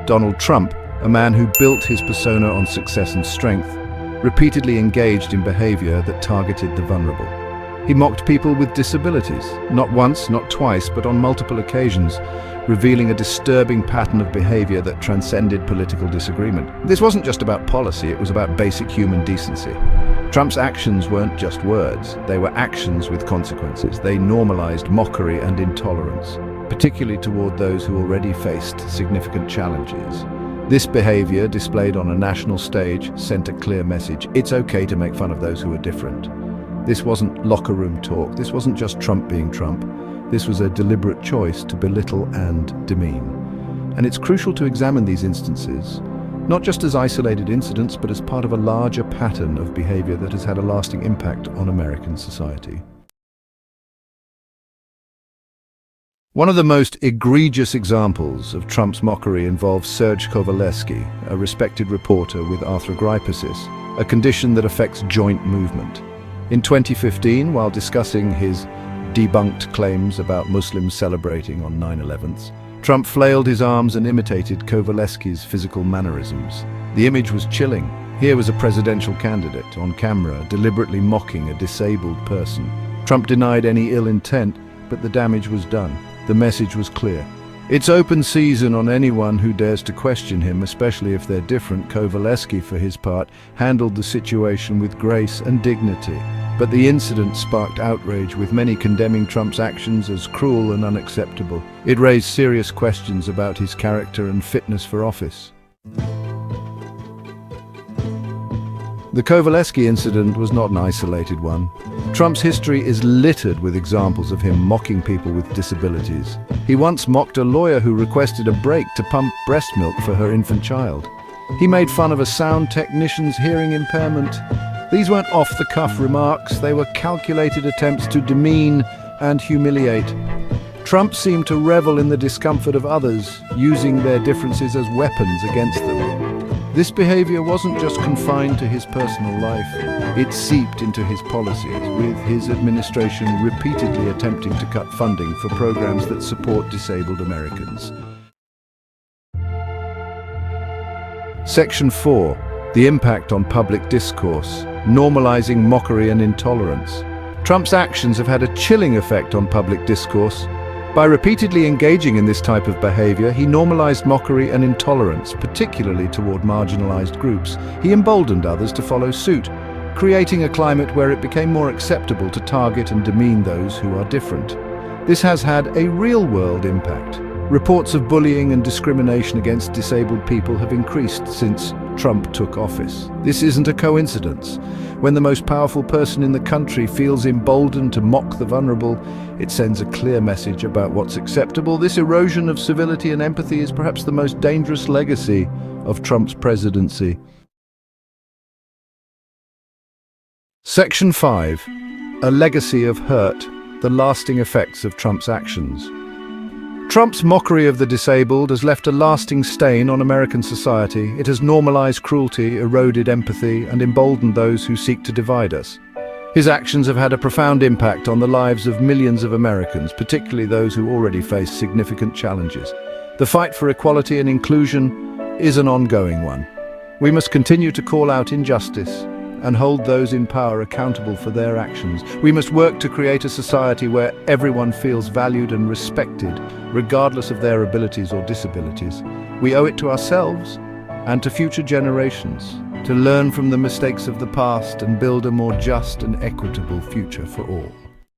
Donald Trump, a man who built his persona on success and strength, repeatedly engaged in behavior that targeted the vulnerable. He mocked people with disabilities, not once, not twice, but on multiple occasions, revealing a disturbing pattern of behavior that transcended political disagreement. This wasn't just about policy, it was about basic human decency. Trump's actions weren't just words, they were actions with consequences. They normalized mockery and intolerance, particularly toward those who already faced significant challenges. This behavior, displayed on a national stage, sent a clear message. It's okay to make fun of those who are different. This wasn't locker room talk. This wasn't just Trump being Trump. This was a deliberate choice to belittle and demean. And it's crucial to examine these instances, not just as isolated incidents, but as part of a larger pattern of behavior that has had a lasting impact on American society. One of the most egregious examples of Trump's mockery involves Serge Kovaleski, a respected reporter with arthrogryposis, a condition that affects joint movement. In 2015, while discussing his debunked claims about Muslims celebrating on 9/11s, Trump flailed his arms and imitated Kovaleski's physical mannerisms. The image was chilling. Here was a presidential candidate on camera deliberately mocking a disabled person. Trump denied any ill intent, but the damage was done. The message was clear. It's open season on anyone who dares to question him, especially if they're different. Kovaleski, for his part, handled the situation with grace and dignity. But the incident sparked outrage, with many condemning Trump's actions as cruel and unacceptable. It raised serious questions about his character and fitness for office. The Kovaleski incident was not an isolated one. Trump's history is littered with examples of him mocking people with disabilities. He once mocked a lawyer who requested a break to pump breast milk for her infant child. He made fun of a sound technician's hearing impairment. These weren't off-the-cuff remarks, they were calculated attempts to demean and humiliate. Trump seemed to revel in the discomfort of others, using their differences as weapons against them. This behavior wasn't just confined to his personal life, it seeped into his policies, with his administration repeatedly attempting to cut funding for programs that support disabled Americans. Section 4. The impact on public discourse, normalizing mockery and intolerance. Trump's actions have had a chilling effect on public discourse. By repeatedly engaging in this type of behavior, he normalized mockery and intolerance, particularly toward marginalized groups. He emboldened others to follow suit, creating a climate where it became more acceptable to target and demean those who are different. This has had a real-world impact. Reports of bullying and discrimination against disabled people have increased since Trump took office. This isn't a coincidence. When the most powerful person in the country feels emboldened to mock the vulnerable, it sends a clear message about what's acceptable. This erosion of civility and empathy is perhaps the most dangerous legacy of Trump's presidency. Section 5. A legacy of hurt, the lasting effects of Trump's actions. Trump's mockery of the disabled has left a lasting stain on American society. It has normalized cruelty, eroded empathy, and emboldened those who seek to divide us. His actions have had a profound impact on the lives of millions of Americans, particularly those who already face significant challenges. The fight for equality and inclusion is an ongoing one. We must continue to call out injustice and hold those in power accountable for their actions. We must work to create a society where everyone feels valued and respected, regardless of their abilities or disabilities. We owe it to ourselves and to future generations to learn from the mistakes of the past and build a more just and equitable future for all.